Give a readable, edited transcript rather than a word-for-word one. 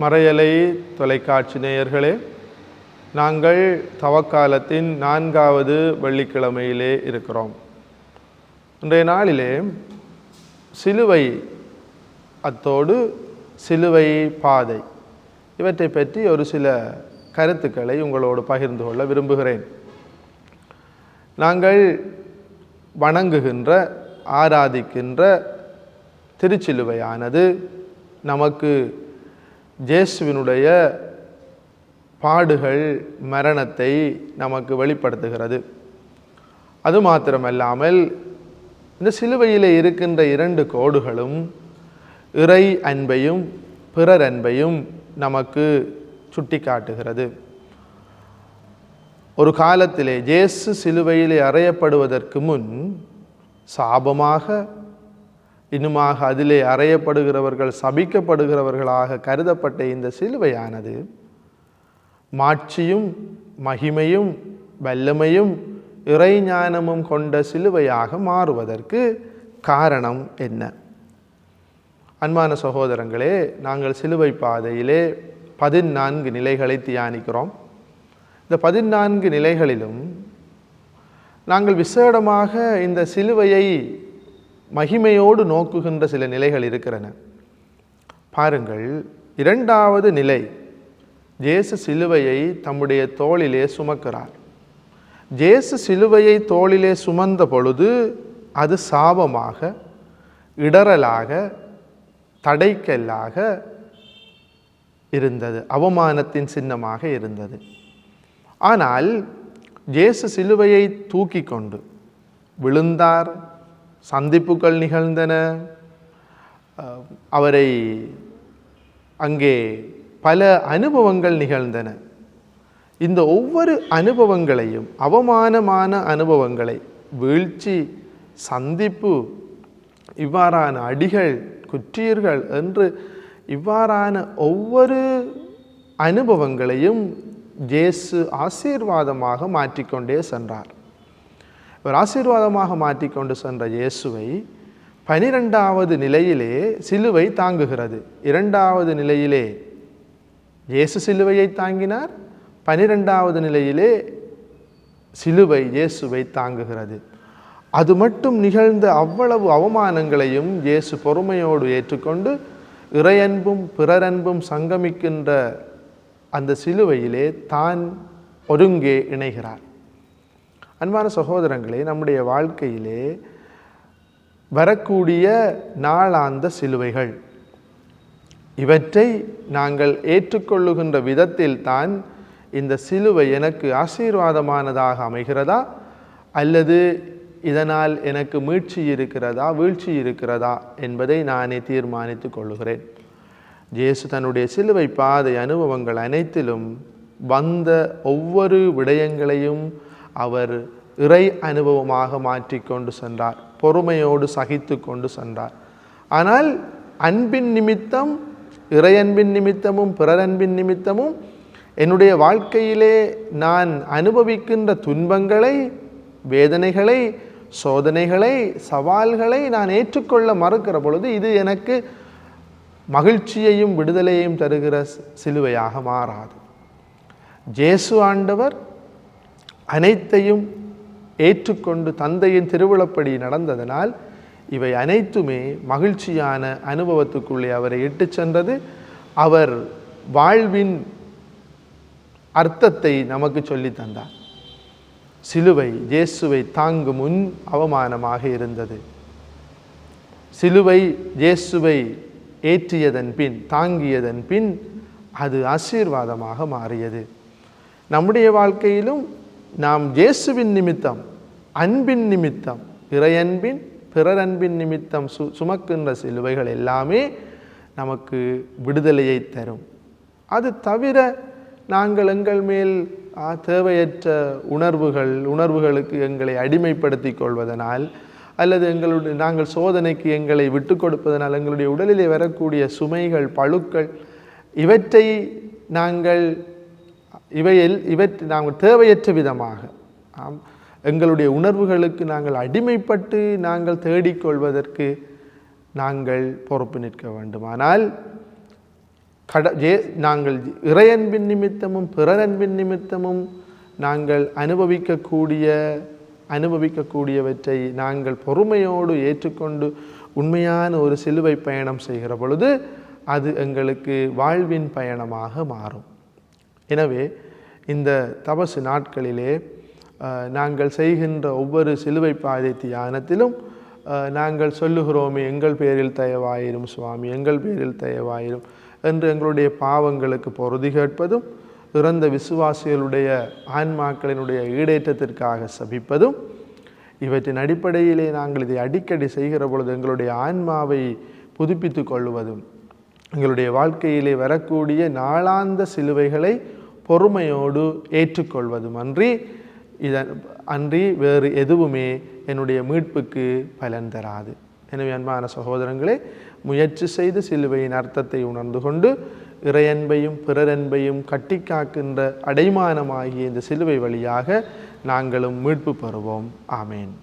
மறையலை தொலைக்காட்சி நேயர்களே, நாங்கள் தவக்காலத்தின் 4வது வெள்ளிக்கிழமையிலே இருக்கிறோம். இன்றைய நாளிலே சிலுவை அத்தோடு சிலுவை பாதை இவற்றை பற்றி ஒரு சில கருத்துக்களை உங்களோடு பகிர்ந்து கொள்ள விரும்புகிறேன். நாங்கள் வணங்குகின்ற ஆராதிக்கின்ற திருச்சிலுவையானது நமக்கு இயேசுவினுடைய பாடுகள் மரணத்தை நமக்கு வெளிப்படுத்துகிறது. அது மாத்திரமல்லாமல் இந்த சிலுவையிலே இருக்கின்ற 2 கோடுகளும் இறை அன்பையும் பிறர் அன்பையும் நமக்கு சுட்டி காட்டுகிறது. ஒரு காலத்திலே இயேசு சிலுவையிலே அறையப்படுவதற்கு முன் சாபமாக, இன்னுமாக அதிலே அறையப்படுகிறவர்கள் சபிக்கப்படுகிறவர்களாக கருதப்பட்ட இந்த சிலுவையானது மாட்சியும் மகிமையும் வல்லமையும் இறைஞானமும் கொண்ட சிலுவையாக மாறுவதற்கு காரணம் என்ன? அன்பான சகோதரங்களே, நாங்கள் சிலுவை பாதையிலே 14 நிலைகளை தியானிக்கிறோம். இந்த 14 நிலைகளிலும் நாங்கள் விசேடமாக இந்த சிலுவையை மகிமையோடு நோக்குகின்ற சில நிலைகள் இருக்கிறன. பாருங்கள், 2வது நிலை, இயேசு சிலுவையை தம்முடைய தோளிலே சுமக்கிறார். இயேசு சிலுவையை தோளிலே சுமந்த பொழுது அது சாபமாக, இடரலாக, தடைக்கல்லாக இருந்தது, அவமானத்தின் சின்னமாக இருந்தது. ஆனால் இயேசு சிலுவையை தூக்கி கொண்டு விழுந்தார், சந்திப்புகள் நிகழ்ந்தன, அவரை அங்கே பல அனுபவங்கள் நிகழ்ந்தன. இந்த ஒவ்வொரு அனுபவங்களையும், அவமானமான அனுபவங்களை, வீழ்ச்சி, சந்திப்பு, இவ்வாறான அடிகள், குற்றீர்கள் என்று இவ்வாறான ஒவ்வொரு அனுபவங்களையும் இயேசு ஆசீர்வாதமாக மாற்றிக்கொண்டே சென்றார். இவர் ஆசீர்வாதமாக மாற்றிக்கொண்டு சென்ற இயேசுவை 12வது நிலையிலே சிலுவை தாங்குகிறது. 2வது நிலையிலே இயேசு சிலுவையை தாங்கினார், 12வது நிலையிலே சிலுவை இயேசுவை தாங்குகிறது. அது மட்டும் நிகழ்ந்த அவ்வளவு அவமானங்களையும் இயேசு பொறுமையோடு ஏற்றுக்கொண்டு இறையன்பும் பிறரன்பும் சங்கமிக்கின்ற அந்த சிலுவையிலே தான் ஒருங்கே இணைகிறார். அன்பான சகோதரங்களே, நம்முடைய வாழ்க்கையிலே வரக்கூடிய நாளாந்த சிலுவைகள், இவற்றை நாங்கள் ஏற்றுக்கொள்ளுகின்ற விதத்தில் தான் இந்த சிலுவை எனக்கு ஆசீர்வாதமானதாக அமைகிறதா, அல்லது இதனால் எனக்கு மீட்சி இருக்கிறதா, வீழ்ச்சி இருக்கிறதா என்பதை நானே தீர்மானித்து கொள்ளுகிறேன். இயேசு தன்னுடைய சிலுவை பாதை அனுபவங்கள் அனைத்திலும் வந்த ஒவ்வொரு விடயங்களையும் அவர் இறை அனுபவமாக மாற்றிக்கொண்டு சென்றார், பொறுமையோடு சகித்து கொண்டு சென்றார். ஆனால் அன்பின் நிமித்தம், இறையன்பின் நிமித்தமும் பிறரன்பின் நிமித்தமும் என்னுடைய வாழ்க்கையிலே நான் அனுபவிக்கின்ற துன்பங்களை, வேதனைகளை, சோதனைகளை, சவால்களை நான் ஏற்றுக்கொள்ள மறுக்கிற பொழுது இது எனக்கு மகிழ்ச்சியையும் விடுதலையையும் தருகிற சிலுவையாக மாறாது. இயேசு ஆண்டவர் அனைத்தையும் ஏற்றுக்கொண்டு தந்தையின் திருவிழப்படி நடந்ததனால் இவை அனைத்துமே மகிழ்ச்சியான அனுபவத்துக்குள்ளே அவரை இட்டு சென்றது. அவர் வாழ்வின் அர்த்தத்தை நமக்கு சொல்லி தந்தார். சிலுவை இயேசுவை தாங்கும் முன் அவமானமாக இருந்தது. சிலுவை இயேசுவை ஏற்றியதன் பின், தாங்கியதன் பின் அது ஆசீர்வாதமாக மாறியது. நம்முடைய வாழ்க்கையிலும் நாம் இயேசுவின் நிமித்தம், அன்பின் நிமித்தம், இறையன்பின் பிறரன்பின் நிமித்தம் சுமக்கின்ற சிலுவைகள் எல்லாமே நமக்கு விடுதலையை தரும். அது தவிர நாங்கள் எங்கள் மேல் தேவையற்ற உணர்வுகளுக்கு எங்களை அடிமைப்படுத்தி கொள்வதனால், அல்லது நாங்கள் சோதனைக்கு எங்களை விட்டு கொடுப்பதனால் எங்களுடைய உடலிலே வரக்கூடிய சுமைகள், பளுக்கள், இவற்றை நாங்கள் தேவையற்ற விதமாக எங்களுடைய உணர்வுகளுக்கு நாங்கள் அடிமைப்பட்டு நாங்கள் தேடிக்கொள்வதற்கு நாங்கள் பொறுப்பு நிற்க வேண்டுமானால் நாங்கள் இறையன்பின் நிமித்தமும் பிறரன்பின் நிமித்தமும் நாங்கள் அனுபவிக்கக்கூடியவற்றை நாங்கள் பொறுமையோடு ஏற்றுக்கொண்டு உண்மையான ஒரு சிலுவை பயணம் செய்கிற பொழுது அது எங்களுக்கு வாழ்வின் பயணமாக மாறும். எனவே இந்த தபசு நாட்களிலே நாங்கள் செய்கின்ற ஒவ்வொரு சிலுவை பாதை தியானத்திலும் நாங்கள் சொல்லுகிறோமே, எங்கள் பேரில் தயவாயிரும் சுவாமி, எங்கள் பேரில் தயவாயிரும் என்று எங்களுடைய பாவங்களுக்கு பொறுதி கேட்பதும், இறந்த விசுவாசிகளுடைய ஆன்மாக்களினுடைய ஈடேற்றத்திற்காக சபிப்பதும், இவற்றின் அடிப்படையிலே நாங்கள் இதை அடிக்கடி செய்கிற பொழுது எங்களுடைய ஆன்மாவை புதுப்பித்து கொள்வதும், எங்களுடைய வாழ்க்கையிலே வரக்கூடிய நாளாந்த சிலுவைகளை பொறுமையோடு ஏற்றுக்கொள்வதும் அன்றி வேறு எதுவுமே என்னுடைய மீட்புக்கு பலன் தராது. எனவே அன்பான சகோதரங்களே, முயற்சி செய்து சிலுவையின் அர்த்தத்தை உணர்ந்து கொண்டு இறையன்பையும் பிறரன்பையும் கட்டி காக்கின்ற அடைமானமாகிய இந்த சிலுவை வழியாக நாங்களும் மீட்பு பெறுவோம். ஆமேன்.